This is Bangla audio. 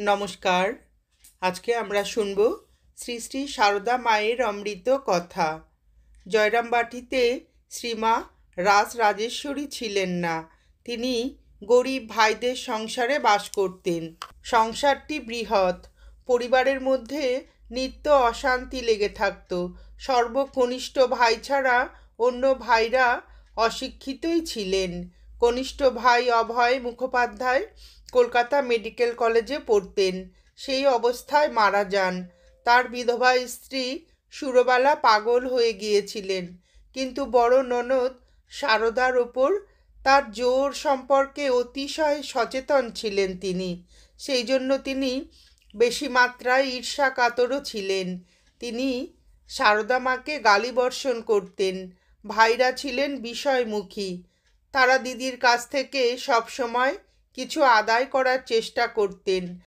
নমস্কার। আজকে আমরা শুনব শ্রী শ্রী সারদা মায়ের অমৃত কথা। জয়রামবাটিতে শ্রীমা রাজরাজেশ্বরী ছিলেন না। তিনি গরিব ভাইদের সংসারে বাস করতেন। সংসারটি বৃহৎ। পরিবারের মধ্যে নিত্য অশান্তি লেগে থাকত। সর্বকনিষ্ঠ ভাই ছাড়া অন্য ভাইরা অশিক্ষিতই ছিলেন। কনিষ্ঠ ভাই অভয় মুখোপাধ্যায় কলকাতা মেডিকেল কলেজে পড়তেন। সেই অবস্থায় মারা যান। তার বিধবা স্ত্রী সুরবালা পাগল হয়ে গিয়েছিলেন, কিন্তু বড় ননদ সারদার ওপর তার জোর সম্পর্কে অতিশয় সচেতন ছিলেন তিনি। সেই জন্য তিনি বেশি মাত্রায় ঈর্ষা কাতরও ছিলেন। তিনি সারদা মাকে গালিবর্ষণ করতেন। ভাইরা ছিলেন বিষয়মুখী। তারা দিদির কাছ থেকে সবসময় কিছু আদায় করার চেষ্টা করতেন।